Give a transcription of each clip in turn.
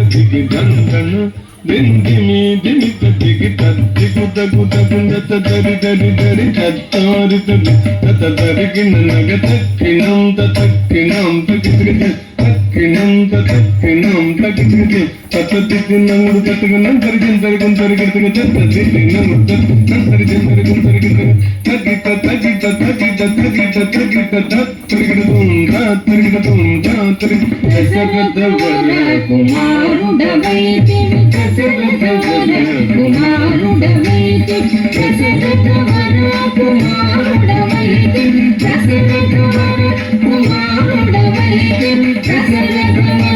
దిగి దండను దిండి మీది దిగి తత్తి కుత కుత కుండత దరి దరి దరి తత్తారి తరిగిన నగ తక్కినం తక్కినం తగ్గి తక్కినం తక్కినం తగ్గి తత్తి నంగుడు తట్టుకున్నాం తరిగిన తరిగిన తరిగిన తత్తి తరిగిన తరిగిన తరిగిన తగ్గిత తగ్గిత తగ్గిత తగ్గిత తగ్గిత తరిగిడుతుం తరిగిడుతుం తరిగి దశరథవర కుమారుడవైతి దశరథవర కుమారుడవైతి దశరథవర కుమారుడవైతి దశరథవర కుమారుడవైతి దశరథవర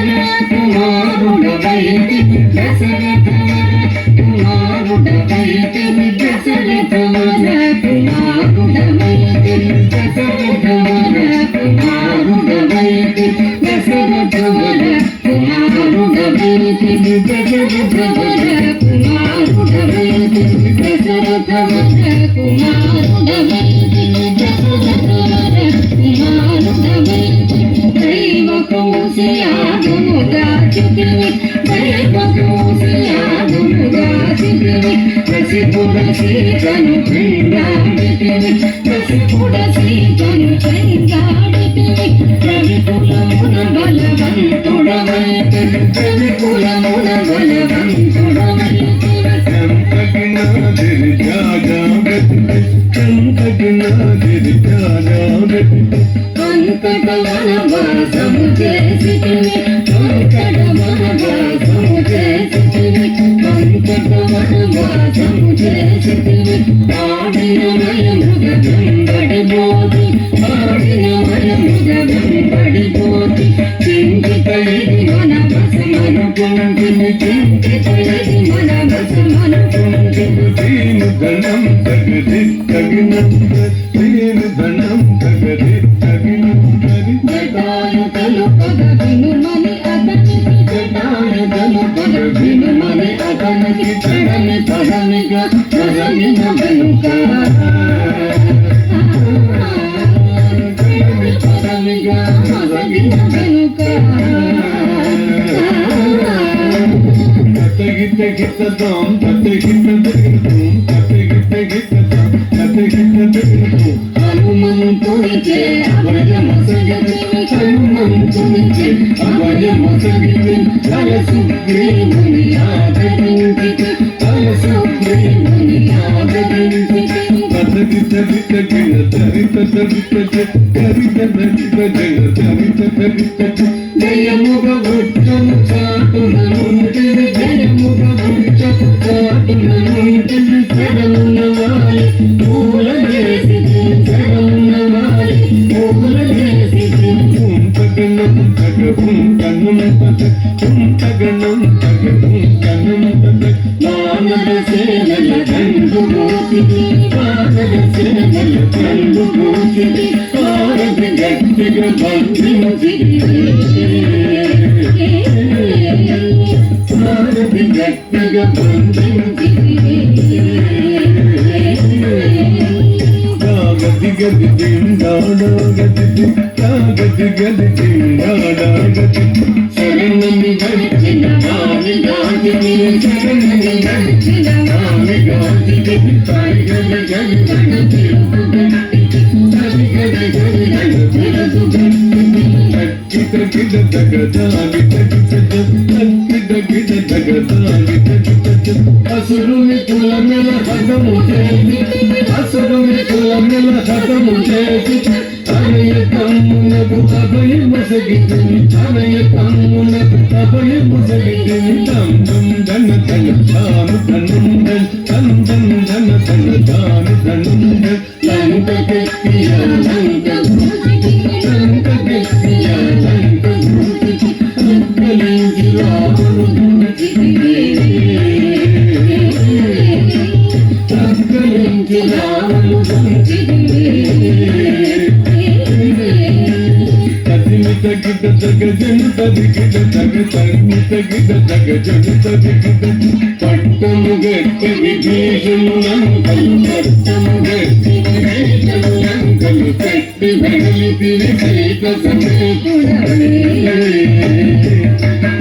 కుమారుడవైతి దశరథవర కుమారుడవైతి దశరథవర కుమారుడవైతి దశరథవర కుమారుడవైతి దశరథవర కుమారుడవైతి దశరథవర కుమారుడవైతి దశరథవర కుమారుడవైతి దశరథవర కుమారుడవైతి దైవకౌశయాదుముగా చితివి దైవకౌశయాదుముగా చితివి రసిపుడ సీతను పెండాడితివి రసిపుడ సీతను పెండాడితివి రవికులమున బలవంతుడవైతి రవికులమున బలవంతుడవైతి కంతగినాదిరి జాగాగతి కంతగినాదిరి జాగాగతి అంతట వనవాసము చేసితివి అంతట వనవాసము చేసితివి అంతట వనవాసము చేసితివి ఆడిన మృగ వెంబడిపోతి ఆడిన మృగ వెంబడిపోతి చింతితలిది మన వశమనుకుంటిని చింతితలిది మన వశమనుకుంటిని దీని ధనం తగది తగినంత దీని ధనం తగది తగినంతది జటాయుతలు పగవినుమని అతనికి జటాయుతలు పగవినుమని అతనికి చడని పదమిగా చదవిన వెనుక చడని పదమిగా చదవిన వెనుక తగిత గితదాం తగిత తగితం తగిత గితదాం తగిత తగితం హనుమంతునిచే అభయమొసగితివి హనుమంతునిచే అభయమొసగితివి తల సుగ్రీవుని ఆదరించితి తల సుగ్రీవుని ఆదరించితి తగిత గితగిన తగిత తగిత తగిత తగిత తగిత తగిత జయముగ వృక్షము చాటుననుంటిది జయముగ వృక్షము చాటుననుంటిది శరమున వాలి పూల చేసిది శరమున వాలి పూల చేసిది తగనం తగం కన్నం తగనం తగం కన్నం వానర సేనల దండు మోసిది వానర సేనల దండు మోసిది వారధి గట్టిగా బంధించిది వారధి గట్టిగా బంధించిది గది గది జిందాడా గది గది గది జిందాడా గది శరణని గడిచిన వారి గాజిని శరణని గడిచిన వారి గాజిని పరిగణ గడి గడి తిరుగు గడి గడి గడి గడి తిరుగు గిద గిద తగదాని గిద గిద తగదాని అసురుని కులమెల హతము చేసి అసురుని కులమెల హతము చేసి తనయ తమ్మునకు అభయమొసగితిని తనయ తమ్మునకు అభయమొసగితిని తం తం ధన ధన ధాను ధనం ధన్ తం తం ధన ధన ధాను ధనం ధన్ లంక కెక్కియ లంక భూతికి లంక కెక్కియ లంక భూతికి అక్కలించి రాముడు భూతికి అక్కలించి రాముడు భూతికి తదిమిత గిద తగ జను తది గిద తగ తదిమిత గిద తగ జను తది గిద పట్టము గట్టి విభీషణు లంకలు పట్టము గట్టి విభీషణు లంకలు కట్టి వెడలిపిరి సైక సమేతుడవే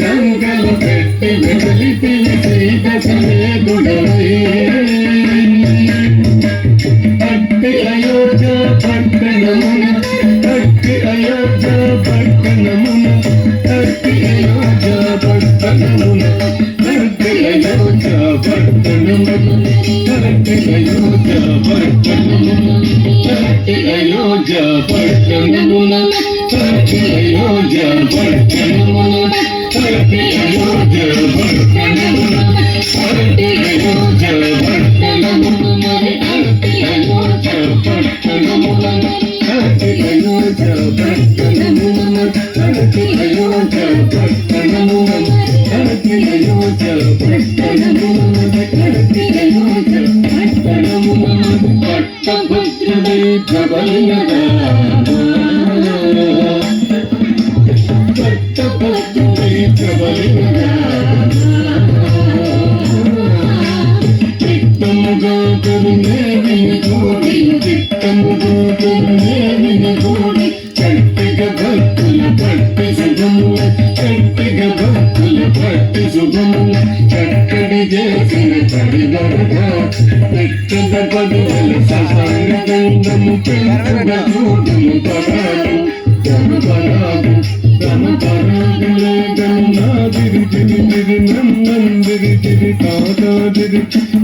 లంకలు కట్టి வெடலித்து செய்த சமேதுடவை பட்டு அயோத்தியா பட்டணமுன பட்டு அயோத்தியா பட்டணமுன பட்டு அயோத்தியா பட்டணமுன பட்டு அயோத்தியா பட்டணமுன பட்டு அயோத்தியா பட்டணமுன பட்டு அயோத்தியா பட்டணமுன பட்டு அயோத்தியா பட்டணமுன பட்டு அயோத்தியா பட்டணமுன பட்டு அயோத்தியா பட்டணமுன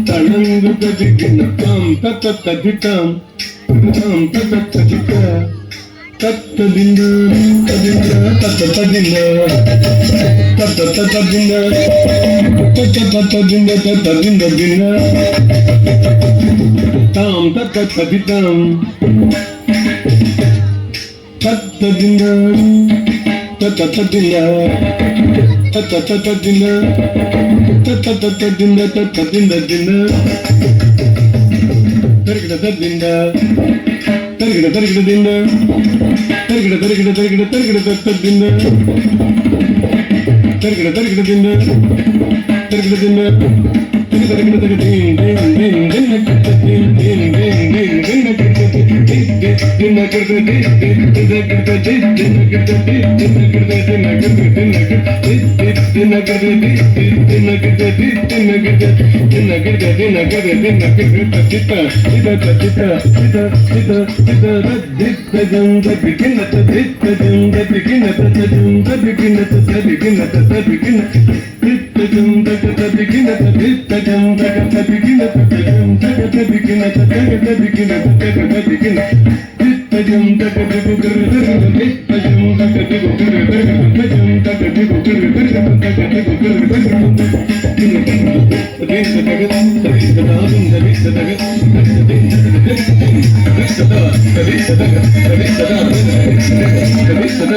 తళంగు తదిగిన తాం తత తదితాం తాం తత తదిత తత్తదిన తదిన తత తదిన తత తదిన తత తదిన తదిన దిన తాం తత తదితాం తత్తదిన తత తదిన తత తదిన తదిన తదిన దిన తరిగిడ తదిన తరిగిడ తరిగిడ దిన తరిగిడ తరిగిడ తరిగిడ తరిగిడ తదిన తరిగిడ తరిగిడ దిన తరిగిడ దిన తరిగిడ తరిగిడ దిన దిన దిన దిన దిన దిన దిన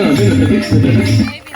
Thank you.